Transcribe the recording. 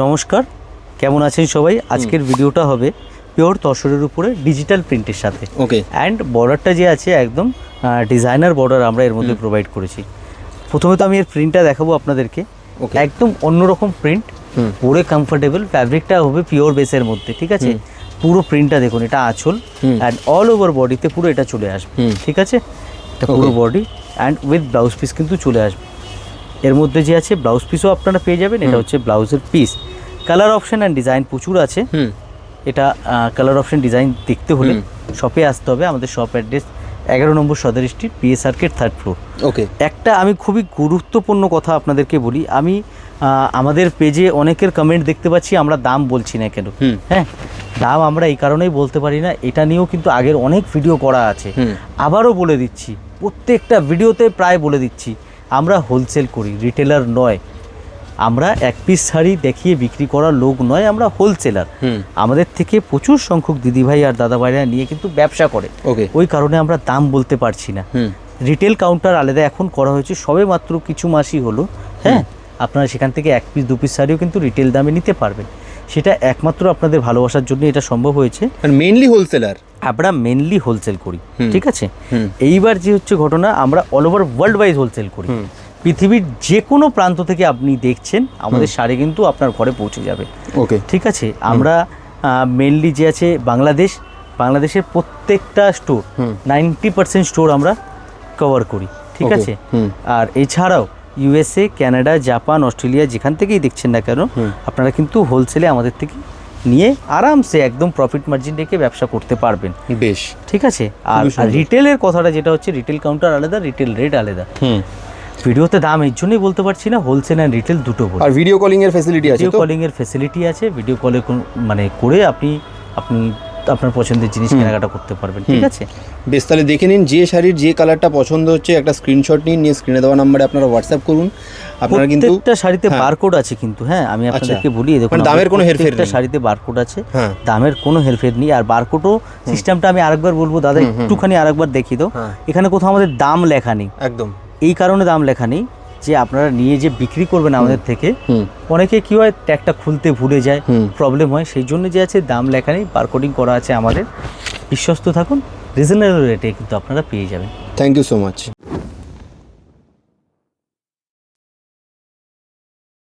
নমস্কার, কেমন আছেন সবাই? আজকের ভিডিওটা হবে পিওর তসরের উপরে ডিজিটাল প্রিন্টের সাথে। ওকে। অ্যান্ড বর্ডারটা যে আছে একদম ডিজাইনার বর্ডার আমরা এর মধ্যে প্রোভাইড করেছি। প্রথমে তো আমি এর প্রিন্টটা দেখাবো আপনাদেরকে। একদম অন্যরকম প্রিন্ট, পরে কমফোর্টেবল, ফ্যাব্রিকটা হবে পিওর বেসের মধ্যে, ঠিক আছে? পুরো প্রিন্টটা দেখুন, এটা আঁচল অ্যান্ড অল ওভার বডিতে পুরো এটা চলে আসবে, ঠিক আছে? এটা পুরো body and with blouse piece কিন্তু চলে আসবে। এর মধ্যে যে আছে ব্লাউজ পিসও আপনারা পেয়ে যাবেন। এটা হচ্ছে ব্লাউজের piece. Colour option and design প্রচুর আছে। এটা কালার অপশন ডিজাইন দেখতে হলে শপে আসতে হবে। আমাদের শপ অ্যাড্রেস 11 নম্বর Sadar street, PS arcade, 3rd floor. Okay. একটা আমি খুবই গুরুত্বপূর্ণ কথা আপনাদেরকে বলি। আমি আমাদের পেজে অনেকের কমেন্ট দেখতে পাচ্ছি আমরা দাম বলছি না কেন। হ্যাঁ, দাম আমরা এই কারণেই বলতে পারি না, এটা নিয়েও কিন্তু আগের অনেক ভিডিও করা আছে। আবারও বলে দিচ্ছি, প্রত্যেকটা ভিডিওতে প্রায় বলে দিচ্ছি, আমরা হোলসেল করি, রিটেলার নয়। আমরা এক পিস শাড়ি দেখিয়ে বিক্রি করার লোক নয়, আমরা হোলসেলার। আমাদের থেকে প্রচুর সংখ্যক দিদিভাই আর দাদাভাইরা নিয়ে কিন্তু ব্যবসা করে। ওই কারণে আমরা দাম বলতে পারছি না। রিটেল কাউন্টার আলাদা এখন করা হয়েছে, সবে মাত্র কিছু মাসই হলো। হ্যাঁ, আপনারা সেখান থেকে এক পিস দু পিস শাড়িও কিন্তু রিটেল দামে নিতে পারবেন। সেটা একমাত্র আপনাদের ভালোবাসার জন্য এটা সম্ভব হয়েছে। মেইনলি হোলসেলার, আমরা মেনলি হোলসেল করি, ঠিক আছে? এইবার যে হচ্ছে ঘটনা, আমরা all over world wise wholesale করি। পৃথিবীর যে কোনো প্রান্ত থেকে আপনি দেখছেন আমাদের শাড়ি কিন্তু আপনার ঘরে পৌঁছে যাবে। ওকে, ঠিক আছে? আমরা মেনলি যে আছে বাংলাদেশের প্রত্যেকটা স্টোর, 90% স্টোর আমরা কভার করি, ঠিক আছে? আর এছাড়াও ইউএসএ, কানাডা, জাপান, অস্ট্রেলিয়া, যেখান থেকেই দেখছেন না কেন, আপনারা কিন্তু হোলসেলে আমাদের থেকে নিয়ে আরামসে একদম প্রফিট মার্জিন রেখে ব্যবসা করতে পারবেন। বেশ, ঠিক আছে? আর রিটেলের কথাটা যেটা হচ্ছে, রিটেল কাউন্টার আলাদা, রিটেল রেট আলাদা। ভিডিওতে দাম এই জন্যই বলতে পারছি না, হোলসেল অ্যান্ড রিটেল দুটো বলি। আর ভিডিও কলিং এর ফ্যাসিলিটি আছে? ভিডিও কলিং এর ফ্যাসিলিটি আছে। ভিডিও কলে মানে করে আপনি আপনার পছন্দের জিনিস কেনাকাটা করতে পারবেন, ঠিক আছে? বেশ, তাহলে দেখে নিন, যে শাড়ির যে কালারটা পছন্দ হচ্ছে একটা স্ক্রিনশট নিন, নিয়ে স্ক্রিনে দেওয়া নম্বরে আপনারা হোয়াটসঅ্যাপ করুন। আপনারা কিন্তু প্রত্যেকটা শাড়িতে বারকোড আছে কিন্তু। হ্যাঁ, আমি আপনাদেরকে বলি, দেখুন দামের কোনো হেরফের নেই। প্রত্যেকটা শাড়িতে বারকোড আছে, দামের কোনো হেরফের নেই। আর বারকোডও সিস্টেমটা আমি আরেকবার বলবো দাদা, একটুখানি আরেকবার দেখিয়ে দাও। এখানে কোথাও আমাদের দাম লেখা নেই। একদম এই কারণে দাম লেখা নেই যে আপনারা নিয়ে যে বিক্রি করবেন আমাদের থেকে, অনেকে কি হয় ট্যাগটা খুলতে ভুলে যায়, প্রবলেম হয়, সেই জন্য যে আছে দাম লেখা নেই, বারকোডিং করা আছে আমাদের। বিশ্বস্ত থাকুন, রিজনেবল রেটে কিন্তু আপনারা পেয়ে যাবেন। Thank you so much.